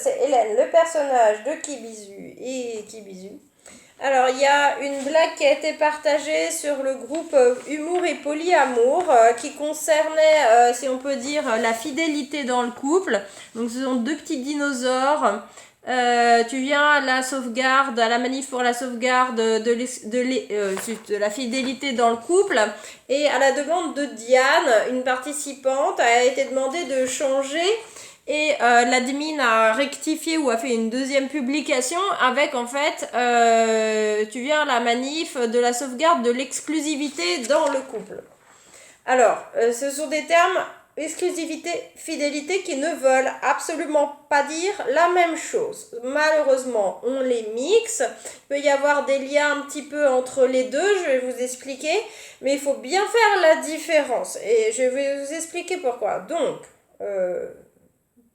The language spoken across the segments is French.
c'est Hélène, le personnage de Kibizu et Kibizu. Alors, il y a une blague qui a été partagée sur le groupe Humour et Polyamour qui concernait, si on peut dire, la fidélité dans le couple. Donc, ce sont deux petits dinosaures. Tu viens à la sauvegarde, à la manif pour la sauvegarde de la fidélité dans le couple. Et à la demande de Diane, une participante, a été demandé de changer. Et l'admin a rectifié ou a fait une deuxième publication avec en fait, tu viens à la manif de la sauvegarde de l'exclusivité dans le couple. Alors, ce sont des termes exclusivité, fidélité qui ne veulent absolument pas dire la même chose. Malheureusement, on les mixe. Il peut y avoir des liens un petit peu entre les deux, je vais vous expliquer, mais il faut bien faire la différence. Et je vais vous expliquer pourquoi. Donc,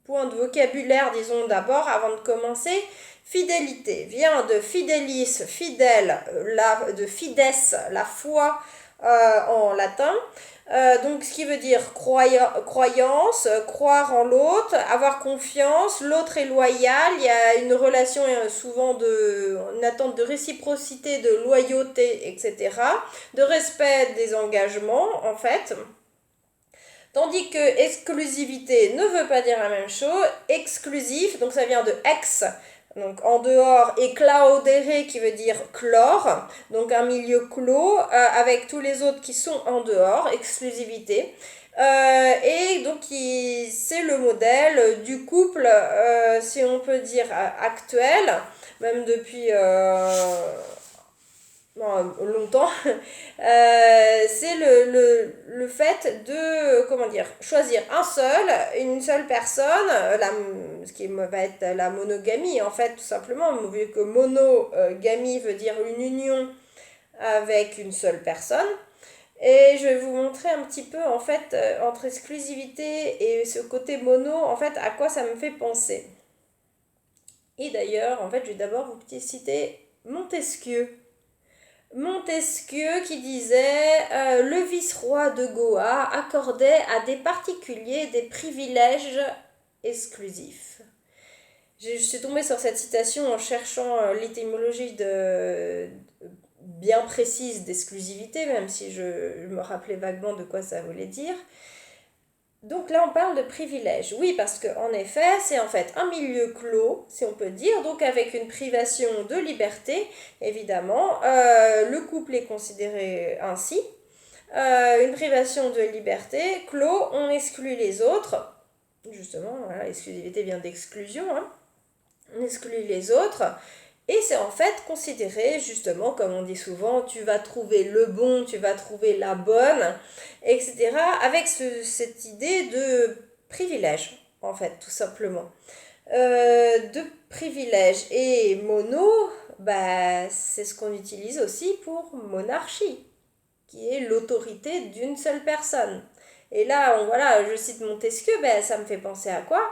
point de vocabulaire, disons d'abord, avant de commencer. Fidélité vient de fidelis, fidèle, de fides, la foi en latin. Donc ce qui veut dire croyance, croire en l'autre, avoir confiance, l'autre est loyal, il y a une relation souvent une attente de réciprocité, de loyauté, etc., de respect des engagements en fait. Tandis que exclusivité ne veut pas dire la même chose. Exclusif, donc ça vient de ex, donc en dehors, et claudere qui veut dire clore, donc un milieu clos avec tous les autres qui sont en dehors, exclusivité. Et donc c'est le modèle du couple, si on peut dire, actuel, même depuis longtemps, c'est le fait de, comment dire, choisir une seule personne, ce qui va être la monogamie en fait, tout simplement, vu que monogamie veut dire une union avec une seule personne. Et je vais vous montrer un petit peu en fait entre exclusivité et ce côté mono, en fait, à quoi ça me fait penser. Et d'ailleurs, en fait, je vais d'abord vous citer Montesquieu. Montesquieu qui disait le vice-roi de Goa accordait à des particuliers des privilèges exclusifs. Je suis tombée sur cette citation en cherchant l'étymologie bien précise d'exclusivité, même si je me rappelais vaguement de quoi ça voulait dire. Donc là, on parle de privilège. Oui, parce qu'en effet, c'est en fait un milieu clos, si on peut dire, donc avec une privation de liberté, évidemment. Le couple est considéré ainsi. Une privation de liberté, clos, on exclut les autres. Justement, voilà, l'exclusivité vient d'exclusion. Hein. On exclut les autres. Et c'est en fait considéré, justement, comme on dit souvent, tu vas trouver le bon, tu vas trouver la bonne, etc. Avec cette idée de privilège, en fait, tout simplement. De privilège. Et mono, c'est ce qu'on utilise aussi pour monarchie, qui est l'autorité d'une seule personne. Et là, voilà, je cite Montesquieu, ça me fait penser à quoi ?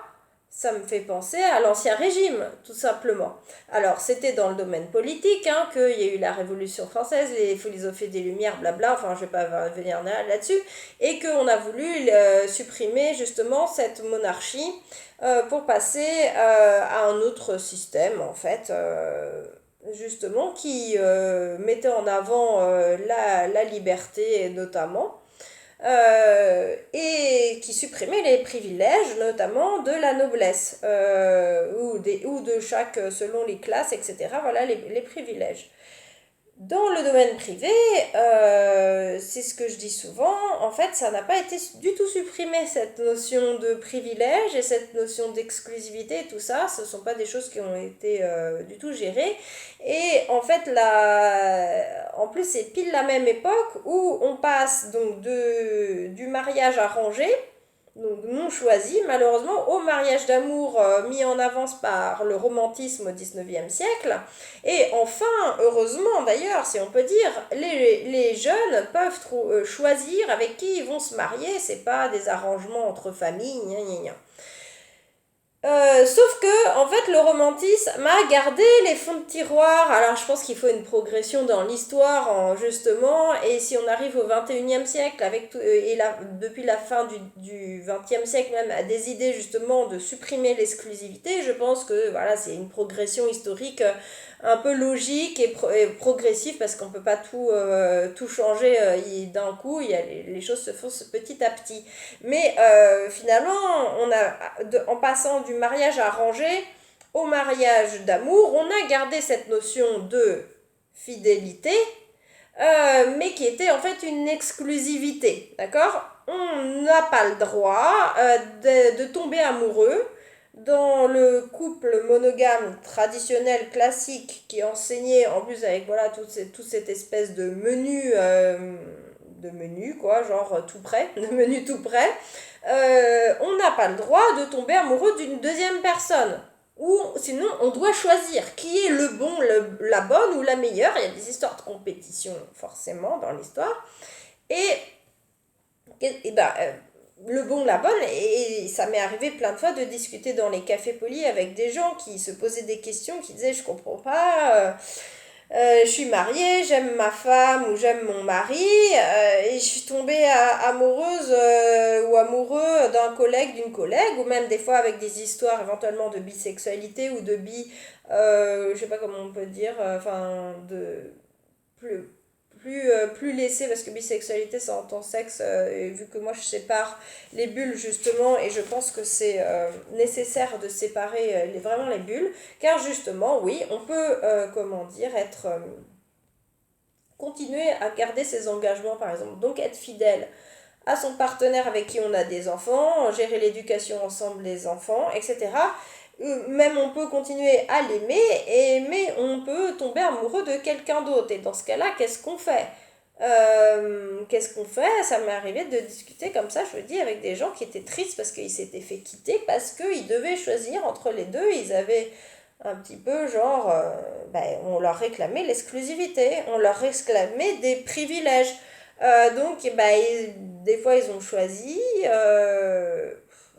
Ça me fait penser à l'Ancien Régime, tout simplement. Alors, c'était dans le domaine politique qu'il y a eu la Révolution française, les philosophies des Lumières, blabla, enfin, je ne vais pas revenir là-dessus, et qu'on a voulu supprimer justement cette monarchie pour passer à un autre système, en fait, justement, qui mettait en avant la liberté, notamment. Et qui supprimait les privilèges, notamment de la noblesse, ou de chaque, selon les classes, etc. Voilà les privilèges. Dans le domaine privé, c'est ce que je dis souvent, en fait, ça n'a pas été du tout supprimé, cette notion de privilège et cette notion d'exclusivité et tout ça, ce ne sont pas des choses qui ont été du tout gérées. Et en fait, en plus, c'est pile la même époque où on passe donc du mariage arrangé, donc non choisi malheureusement, au mariage d'amour mis en avance par le romantisme au XIXe siècle. Et enfin, heureusement d'ailleurs, si on peut dire, les jeunes peuvent choisir avec qui ils vont se marier, c'est pas des arrangements entre familles, gna gna gna. Sauf que, en fait, le romantisme a gardé les fonds de tiroir. Alors, je pense qu'il faut une progression dans l'histoire, justement. Et si on arrive au 21e siècle, avec depuis la fin du 20e siècle même, à des idées, justement, de supprimer l'exclusivité, je pense que, voilà, c'est une progression historique un peu logique et progressive, parce qu'on ne peut pas tout changer d'un coup. Les choses se font petit à petit. Mais finalement, en passant du mariage arrangé au mariage d'amour, on a gardé cette notion de fidélité, mais qui était en fait une exclusivité, d'accord? On n'a pas le droit de tomber amoureux dans le couple monogame traditionnel classique qui enseignait en plus avec voilà toute cette espèce de menu quoi, genre tout prêt, de menu tout prêt. On n'a pas le droit de tomber amoureux d'une deuxième personne. Ou sinon, on doit choisir qui est le bon, la bonne ou la meilleure. Il y a des histoires de compétition, forcément, dans l'histoire. Et ben, le bon, la bonne, et ça m'est arrivé plein de fois de discuter dans les cafés polis avec des gens qui se posaient des questions, qui disaient je comprends pas. Je suis mariée, j'aime ma femme ou j'aime mon mari, et je suis tombée amoureuse ou amoureux d'un collègue, d'une collègue, ou même des fois avec des histoires éventuellement de bisexualité ou de je sais pas comment on peut dire, enfin, de plus, plus laissé, parce que bisexualité ça entend sexe, et vu que moi je sépare les bulles justement, et je pense que c'est nécessaire de séparer vraiment les bulles, car justement oui on peut comment dire continuer à garder ses engagements par exemple, donc être fidèle à son partenaire avec qui on a des enfants, gérer l'éducation ensemble des enfants, etc. Même on peut continuer à l'aimer, mais on peut tomber amoureux de quelqu'un d'autre. Et dans ce cas-là, qu'est-ce qu'on fait? Qu'est-ce qu'on fait? Ça m'est arrivé de discuter comme ça, je vous dis, avec des gens qui étaient tristes parce qu'ils s'étaient fait quitter, parce qu'ils devaient choisir entre les deux. Ils avaient un petit peu genre, on leur réclamait l'exclusivité, on leur réclamait des privilèges. Donc, des fois, ils ont choisi,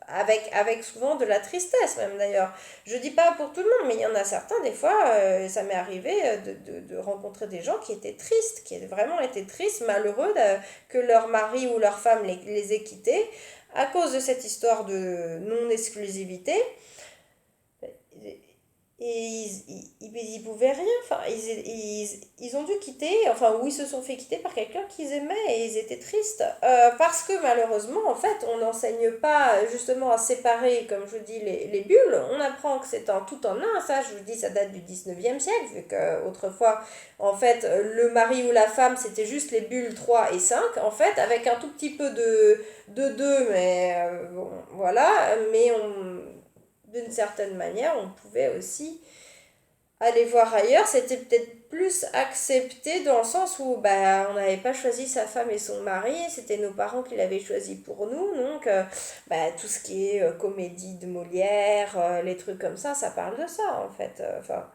avec souvent de la tristesse même d'ailleurs. Je dis pas pour tout le monde, mais il y en a certains, des fois, ça m'est arrivé de rencontrer des gens qui étaient tristes, qui vraiment étaient tristes, malheureux que leur mari ou leur femme les ait quittés à cause de cette histoire de non-exclusivité. Et ils pouvaient rien, enfin, ils ont dû quitter, enfin, ou ils se sont fait quitter par quelqu'un qu'ils aimaient et ils étaient tristes. Parce que malheureusement, en fait, on n'enseigne pas justement à séparer, comme je vous dis, les bulles. On apprend que c'est un tout en un, ça, je vous dis, ça date du 19e siècle, vu qu'autrefois, en fait, le mari ou la femme, c'était juste les bulles 3 et 5 en fait, avec un tout petit peu de 2, mais bon, voilà, mais d'une certaine manière, on pouvait aussi aller voir ailleurs. C'était peut-être plus accepté dans le sens où on n'avait pas choisi sa femme et son mari, c'était nos parents qui l'avaient choisi pour nous. Donc, tout ce qui est comédie de Molière, les trucs comme ça parle de ça en fait. Enfin,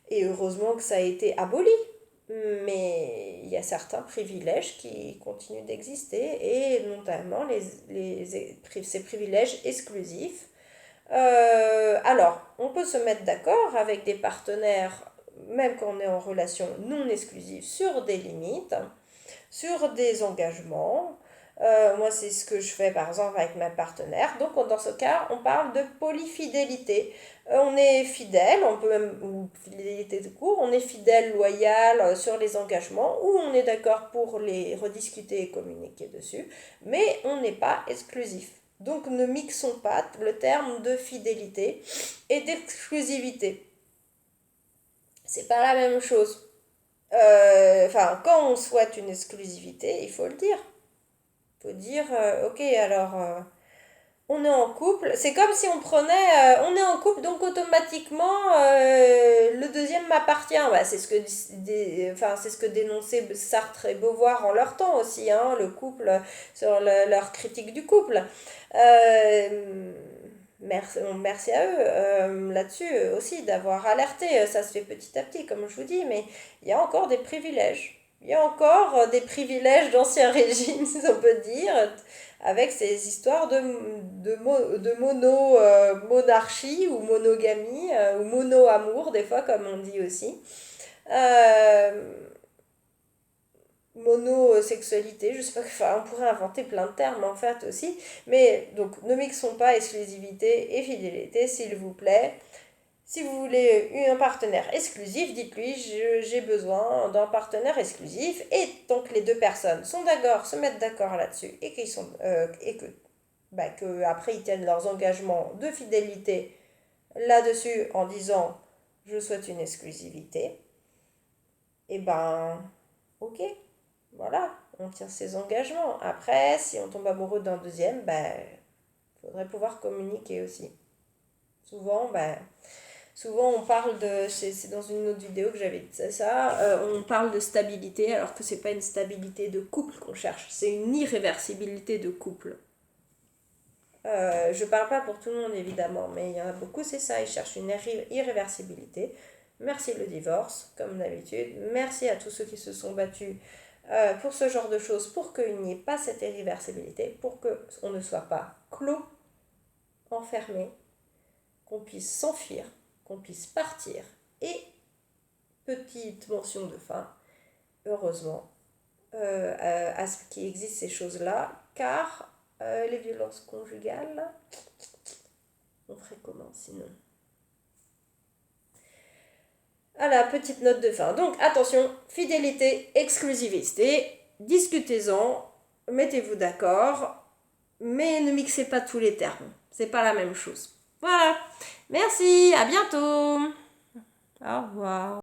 et heureusement que ça a été aboli. Mais il y a certains privilèges qui continuent d'exister, et notamment ces privilèges exclusifs. Alors, on peut se mettre d'accord avec des partenaires, même quand on est en relation non exclusive, sur des limites, sur des engagements. Moi, c'est ce que je fais par exemple avec ma partenaire. Donc, dans ce cas, on parle de polyfidélité. On est fidèle, on peut même, ou fidélité de court, on est fidèle, loyal sur les engagements, ou on est d'accord pour les rediscuter et communiquer dessus, mais on n'est pas exclusif. Donc ne mixons pas le terme de fidélité et d'exclusivité. C'est pas la même chose. Quand on souhaite une exclusivité, il faut le dire. Il faut dire, ok, alors on est en couple. C'est comme si on prenait, on est en couple, donc automatiquement le deuxième m'appartient. C'est ce que dénonçaient Sartre et Beauvoir en leur temps aussi, hein, le couple, sur leur critique du couple. Merci à eux là-dessus aussi d'avoir alerté. Ça se fait petit à petit, comme je vous dis, mais il y a encore des privilèges. Il Il y a encore des privilèges d'ancien régime, si on peut dire, avec ces histoires de monarchie ou monogamie, ou mono-amour, des fois, comme on dit aussi. Monosexualité, je sais pas, enfin, on pourrait inventer plein de termes en fait aussi, mais donc ne mixons pas exclusivité et fidélité, s'il vous plaît. Si vous voulez un partenaire exclusif, dites-lui j'ai besoin d'un partenaire exclusif. Et donc les deux personnes sont d'accord, se mettent d'accord là-dessus et que après ils tiennent leurs engagements de fidélité là-dessus en disant je souhaite une exclusivité. Et ben ok, voilà, on tient ses engagements. Après, si on tombe amoureux d'un deuxième, faudrait pouvoir communiquer aussi. Souvent, souvent, on parle de, c'est dans une autre vidéo que j'avais dit ça, on parle de stabilité alors que c'est pas une stabilité de couple qu'on cherche, c'est une irréversibilité de couple. Je parle pas pour tout le monde évidemment, mais il y en a beaucoup, c'est ça, ils cherchent une irréversibilité. Merci le divorce, comme d'habitude. Merci à tous ceux qui se sont battus pour ce genre de choses, pour qu'il n'y ait pas cette irréversibilité, pour qu'on ne soit pas clos, enfermé, qu'on puisse s'enfuir, qu'on puisse partir. Et, petite mention de fin, heureusement, à ce qu'il existe ces choses-là, car les violences conjugales, on ferait comment sinon? Voilà, petite note de fin. Donc attention, fidélité, exclusivité, discutez-en, mettez-vous d'accord, mais ne mixez pas tous les termes. C'est pas la même chose. Voilà. Merci, à bientôt. Au revoir.